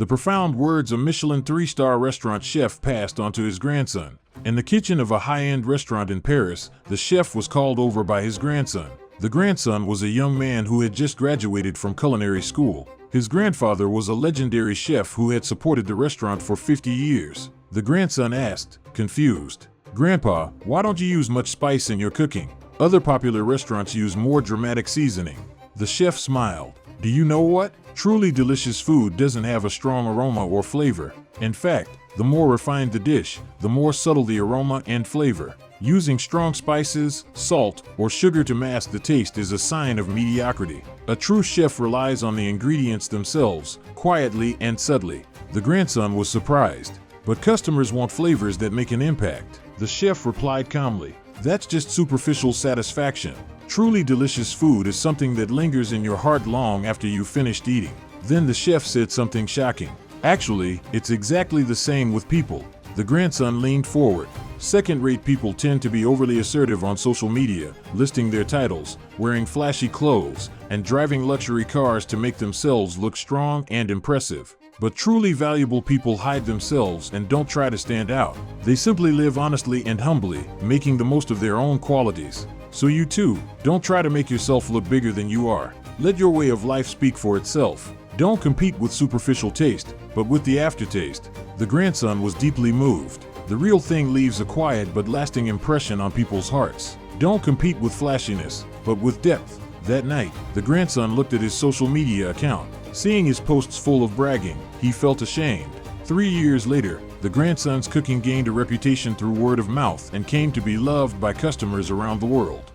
The profound words a Michelin 3-star restaurant chef passed on to his grandson. In the kitchen of a high-end restaurant in Paris, the chef was called over by his grandson. The grandson was a young man who had just graduated from culinary school. His grandfather was a legendary chef who had supported the restaurant for 50 years. The grandson asked, confused, "Grandpa, why don't you use much spice in your cooking? Other popular restaurants use more dramatic seasoning." The chef smiled. "Do you know what? Truly delicious food doesn't have a strong aroma or flavor. In fact, the more refined the dish, the more subtle the aroma and flavor. Using strong spices, salt, or sugar to mask the taste is a sign of mediocrity. A true chef relies on the ingredients themselves, quietly and subtly." The grandson was surprised. "But customers want flavors that make an impact." The chef replied calmly, "That's just superficial satisfaction. Truly delicious food is something that lingers in your heart long after you've finished eating." Then the chef said something shocking. "Actually, it's exactly the same with people." The grandson leaned forward. "Second-rate people tend to be overly assertive on social media, listing their titles, wearing flashy clothes, and driving luxury cars to make themselves look strong and impressive. But truly valuable people hide themselves and don't try to stand out. They simply live honestly and humbly, making the most of their own qualities. So you too, don't try to make yourself look bigger than you are. Let your way of life speak for itself. Don't compete with superficial taste, but with the aftertaste." The grandson was deeply moved. The real thing leaves a quiet but lasting impression on people's hearts. Don't compete with flashiness, but with depth. That night, the grandson looked at his social media account. Seeing his posts full of bragging, he felt ashamed. 3 years later, the grandson's cooking gained a reputation through word of mouth and came to be loved by customers around the world.